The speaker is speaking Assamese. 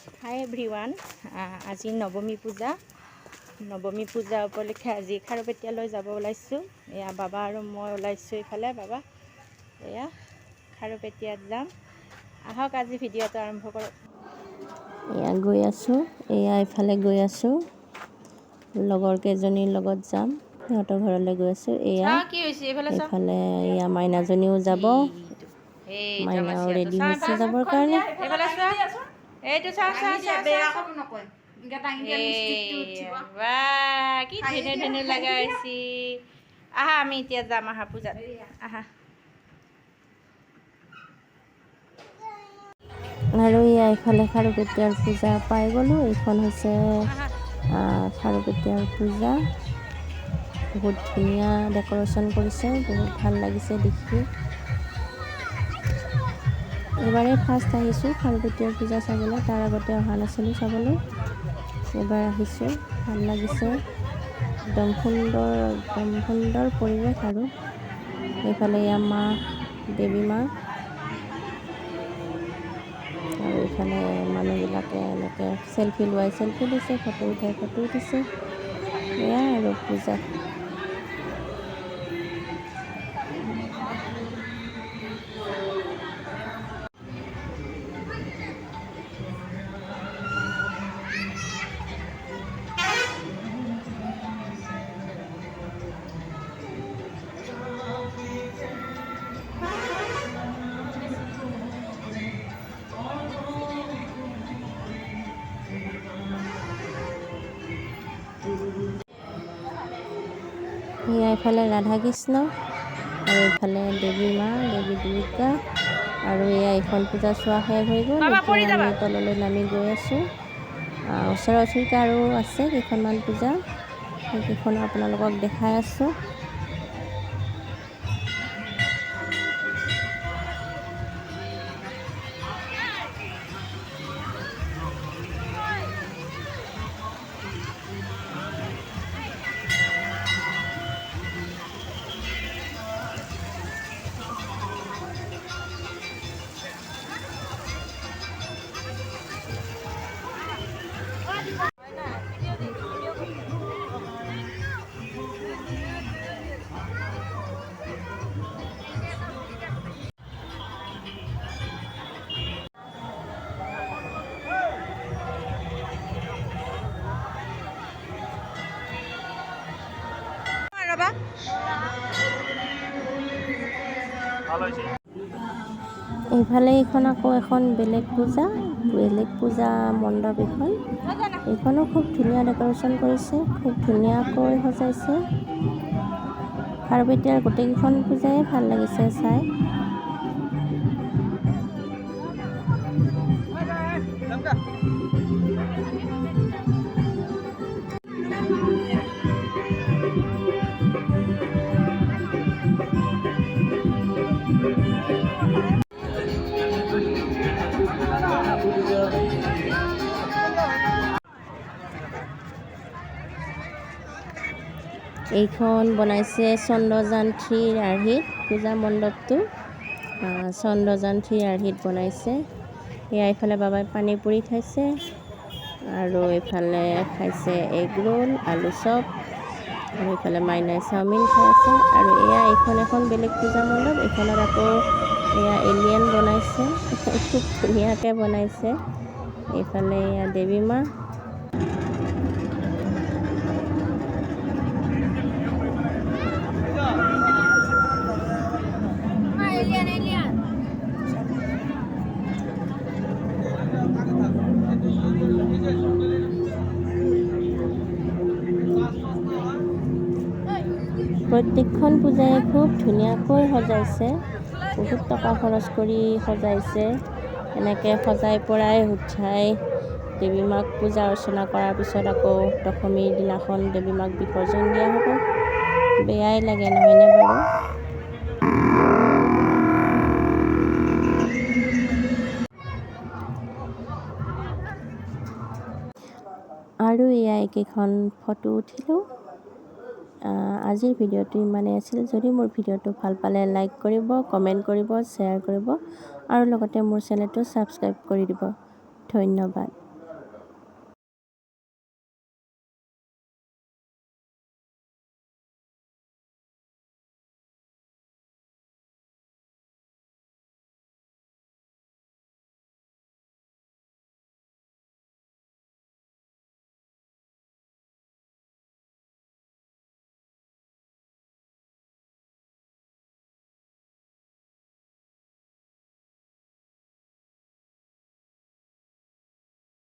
হাই এভৰিৱান, আজি নৱমী পূজা উপলক্ষে আজি খাৰুপেটীয়ালৈ যাব ওলাইছোঁ। এয়া বাবা আৰু মই ওলাইছোঁ ইফালে। বাবা এয়া খাৰুপেটীয়াত যাম, আহক আজি ভিডিঅ'টো আৰম্ভ কৰোঁ। এয়া গৈ আছোঁ, এয়া ইফালে গৈ আছোঁ, লগৰ কেইজনীৰ লগত যাম, সিহঁতৰ ঘৰলৈ গৈ আছোঁ। এয়া এইফালে এয়া মাইনাজনীও যাব, মাইনাও ৰেডি হৈছে যাবৰ কাৰণে। এইটো চাওঁ কি ধুনীয়া লগাইছি। আহা আমি এতিয়া যাম, আহা পূজাত আহা। আৰু এয়া এইফালে খাৰুপেটীয়াৰ পূজা পাই গ'লোঁ। এইখন হৈছে খাৰুপেটীয়াৰ পূজা। বহুত ধুনীয়া ডেক'ৰেশ্যন কৰিছে, বহুত ভাল লাগিছে দেখি। এইবাৰেই ফাৰ্ষ্ট আহিছোঁ খাৰুপেটীয়াৰ পূজা চাবলৈ, তাৰ আগতে অহা নাছিলোঁ চাবলৈ। এইবাৰ আহিছোঁ, ভাল লাগিছে, একদম সুন্দৰ পৰিৱেশ। আৰু এইফালে এয়া মা, দেৱী মা, আৰু এইফালে মানুহবিলাকে এনেকৈ চেলফি লৈছে, ফটো উঠিছে। এয়া আৰু পূজা। এয়া এইফালে ৰাধা কৃষ্ণ, আৰু এইফালে দেৱী মা, দেৱী দুৰ্গা। আৰু এয়া এইখন পূজা চোৱা শেষ হৈ গ'ল। এতিয়া আমি তললৈ নামি গৈ আছোঁ। ওচৰতে আৰু আছে কেইখনমান পূজা, সেইকেইখনো আপোনালোকক দেখাই আছোঁ। এইফালে এইখন আকৌ এখন বেলেগ পূজা মণ্ডপ। এইখনো খুব ধুনীয়া ডেক'ৰেশ্যন কৰিছে, খুব ধুনীয়াকৈ সজাইছে। খাৰুপেটীয়াৰ গোটেইকেইখন পূজাই ভাল লাগিছে চাই। এইখন বনাইছে চন্দ্ৰযান 3ৰ আৰ্হিত, পূজা মণ্ডপটো চন্দ্ৰযান 3ৰ আৰ্হিত বনাইছে। এয়া এইফালে বাবাই পানী পুৰি খাইছে, আৰু এইফালে খাইছে এগ ৰোল, আলু চপ, আৰু এইফালে মাইনাই চাওমিন খাই আছে। আৰু এয়া এইখন এখন বেলেগ পূজা মণ্ডপ, এইখনত আকৌ এয়া এলিয়েন বনাইছে, খুব ধুনীয়াকৈ বনাইছে। এইফালে এয়া দেৱী মা। প্ৰত্যেকখন পূজাই খুব ধুনীয়াকৈ সজাইছে, বহুত টকা খৰচ কৰি সজাইছে। এনেকৈ সজাই পৰাই উঠাই দেৱী মাক পূজা অৰ্চনা কৰাৰ পিছত আকৌ দশমীৰ দিনাখন দেৱী মাক বিসৰ্জন দিয়া হ'ব। বেয়াই লাগে নহয়নে বাৰু? আৰু এয়া এইকেইখন ফটো উঠিলোঁ। আজিৰ ভিডিঅ'টো ইমানেই আছিল। যদি মোৰ ভিডিঅ'টো ভাল পালে লাইক কৰিব, কমেণ্ট কৰিব, শ্বেয়াৰ কৰিব, আৰু লগতে মোৰ চেনেলটো ছাবস্ক্ৰাইব কৰি দিব। ধন্যবাদ।